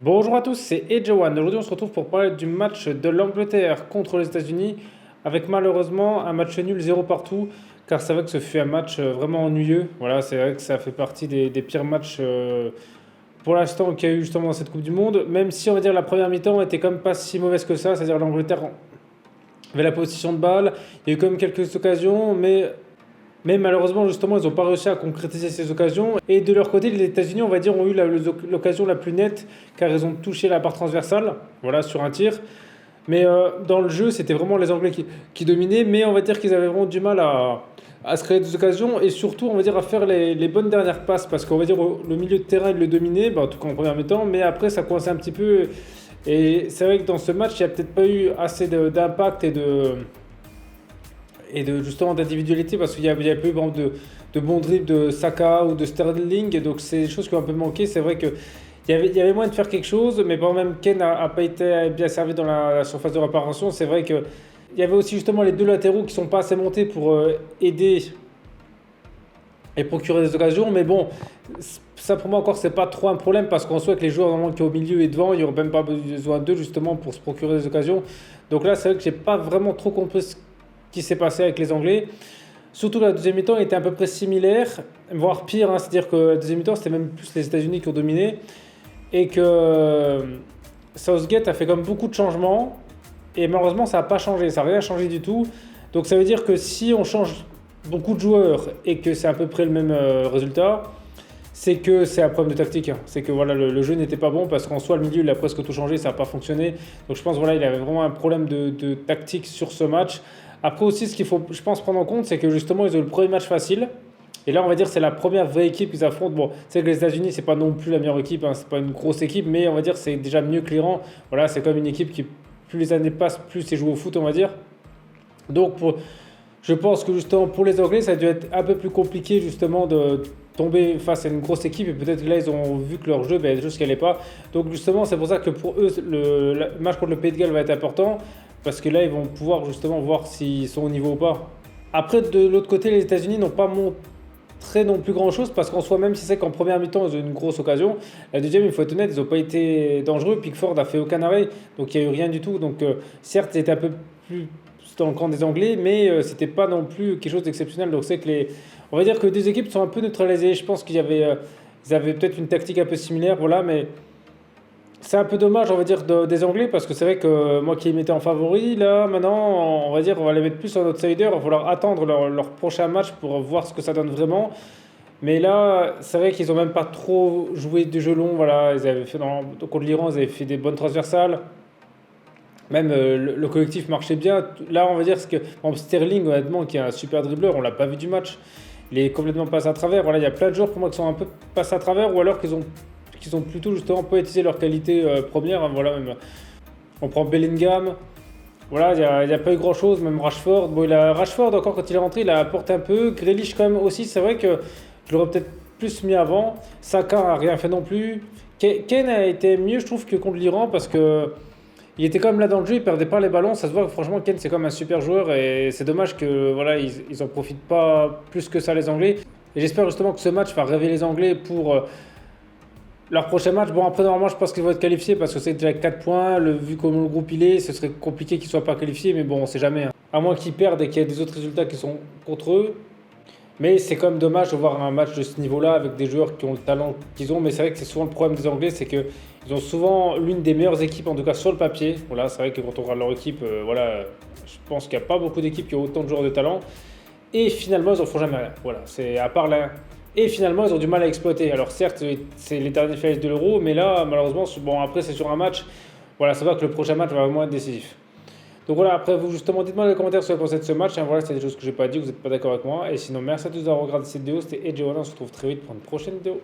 Bonjour à tous, c'est Ejawan. Aujourd'hui, on se retrouve pour parler du match de l'Angleterre contre les États-Unis, avec malheureusement un match nul 0 partout, car c'est vrai que ce fut un match vraiment ennuyeux. Voilà, c'est vrai que ça fait partie des pires matchs pour l'instant qu'il y a eu justement dans cette Coupe du Monde, même si on va dire la première mi-temps était quand même pas si mauvaise que ça, c'est-à-dire l'Angleterre avait la position de balle, il y a eu quand même quelques occasions, mais malheureusement, justement, ils n'ont pas réussi à concrétiser ces occasions. Et de leur côté, les États-Unis, on va dire, ont eu l'occasion la plus nette, car ils ont touché la barre transversale, voilà, sur un tir. Mais dans le jeu, c'était vraiment les Anglais qui dominaient, mais on va dire qu'ils avaient vraiment du mal à se créer des occasions, et surtout, on va dire, à faire les bonnes dernières passes, parce qu'on va dire, le milieu de terrain, ils le dominaient, bah, en tout cas en première mi-temps, mais après, ça coinçait un petit peu. Et c'est vrai que dans ce match, il n'y a peut-être pas eu assez d'impact et justement d'individualité parce qu'il y a peu par exemple, de bons dribbles de Saka ou de Sterling, et donc c'est des choses qui ont un peu manqué. C'est vrai que il y avait moyen de faire quelque chose, mais par même Ken n'a pas été bien servi dans la surface de réparation. C'est vrai que il y avait aussi justement les deux latéraux qui sont pas assez montés pour aider et procurer des occasions, mais bon, ça pour moi encore c'est pas trop un problème parce qu'en soit que les joueurs normalement qui sont au milieu et devant, il n'y aurait même pas besoin d'eux justement pour se procurer des occasions. Donc là c'est vrai que j'ai pas vraiment trop compris ce qui s'est passé avec les Anglais. Surtout la deuxième mi-temps était à peu près similaire, voire pire, hein, c'est-à-dire que la deuxième mi-temps c'était même plus les États-Unis qui ont dominé et que Southgate a fait comme beaucoup de changements et malheureusement ça n'a pas changé, ça n'a rien changé du tout. Donc ça veut dire que si on change beaucoup de joueurs et que c'est à peu près le même résultat, c'est que c'est un problème de tactique, hein. C'est que voilà, le jeu n'était pas bon parce qu'en soi, le milieu, il a presque tout changé, ça n'a pas fonctionné. Donc je pense voilà, il avait vraiment un problème de tactique sur ce match. Après aussi, ce qu'il faut, je pense, prendre en compte, c'est que justement, ils ont eu le premier match facile. Et là, on va dire c'est la première vraie équipe qu'ils affrontent. Bon, c'est que les États-Unis, c'est pas non plus la meilleure équipe, hein, c'est pas une grosse équipe, mais on va dire c'est déjà mieux que l'Iran. Voilà, c'est comme une équipe qui, plus les années passent, plus c'est joué au foot, on va dire. Donc, je pense que justement pour les Anglais, ça a dû être un peu plus compliqué justement de tomber face à une grosse équipe et peut-être que là ils ont vu que leur jeu, ben, il y a des choses qui n'allaient pas. Donc justement c'est pour ça que pour eux le match contre le Pays de Galles va être important parce que là ils vont pouvoir justement voir s'ils sont au niveau ou pas. Après de l'autre côté les États-Unis n'ont pas montré non plus grand chose parce qu'en soi même si c'est qu'en première mi-temps ils ont eu une grosse occasion, la deuxième il faut être honnête ils n'ont pas été dangereux, Pickford a fait aucun arrêt donc il n'y a eu rien du tout. Donc certes c'était un peu plus dans le camp des Anglais, mais c'était pas non plus quelque chose d'exceptionnel. Donc c'est que on va dire que les deux équipes sont un peu neutralisées. Je pense ils avaient peut-être une tactique un peu similaire, voilà, mais c'est un peu dommage, on va dire, des Anglais parce que c'est vrai que moi qui les mettais en favori, là maintenant, on va dire, on va les mettre plus en outsider. Il va falloir attendre leur prochain match pour voir ce que ça donne vraiment. Mais là, c'est vrai qu'ils ont même pas trop joué de jeu long. Voilà, ils avaient fait contre l'Iran, ils avaient fait des bonnes transversales. Même le collectif marchait bien. Là, on va dire que par exemple, Sterling, honnêtement, qui est un super dribbleur, on l'a pas vu du match. Il est complètement passé à travers. Voilà, il y a plein de joueurs pour moi qui sont un peu passés à travers ou alors qu'ils ont plutôt justement pas utilisé leur qualité première, hein. Voilà, même, on prend Bellingham. Voilà, il y a pas eu grand chose. Même Rashford. Bon, Rashford encore quand il est rentré, il a apporté un peu. Grealish quand même aussi. C'est vrai que je l'aurais peut-être plus mis avant. Saka a rien fait non plus. Kane a été mieux, je trouve, que contre l'Iran parce que il était quand même là dans le jeu, il perdait pas les ballons. Ça se voit que franchement, Ken, c'est comme un super joueur et c'est dommage que voilà, ils en profitent pas plus que ça les Anglais. Et j'espère justement que ce match va réveiller les Anglais pour leur prochain match. Bon, après, normalement, je pense qu'ils vont être qualifiés parce que c'est déjà 4 points. Vu comment le groupe il est, ce serait compliqué qu'ils soient pas qualifiés, mais bon, on sait jamais, hein. À moins qu'ils perdent et qu'il y ait des autres résultats qui sont contre eux. Mais c'est quand même dommage de voir un match de ce niveau-là avec des joueurs qui ont le talent qu'ils ont. Mais c'est vrai que c'est souvent le problème des Anglais, c'est qu'ils ont souvent l'une des meilleures équipes, en tout cas sur le papier. Voilà, c'est vrai que quand on regarde leur équipe, voilà, je pense qu'il n'y a pas beaucoup d'équipes qui ont autant de joueurs de talent. Et finalement, ils n'en font jamais rien. Voilà, c'est à part là. Et finalement, ils ont du mal à exploiter. Alors certes, c'est les derniers finalistes de l'Euro, mais là, malheureusement, bon, après c'est sur un match. Voilà, ça va que le prochain match va vraiment être décisif. Donc voilà, après vous justement, dites-moi dans les commentaires ce que vous pensez de ce match, hein. Voilà, c'est des choses que j'ai pas dit, vous n'êtes pas d'accord avec moi. Et sinon, merci à tous d'avoir regardé cette vidéo, c'était Edge, on se retrouve très vite pour une prochaine vidéo.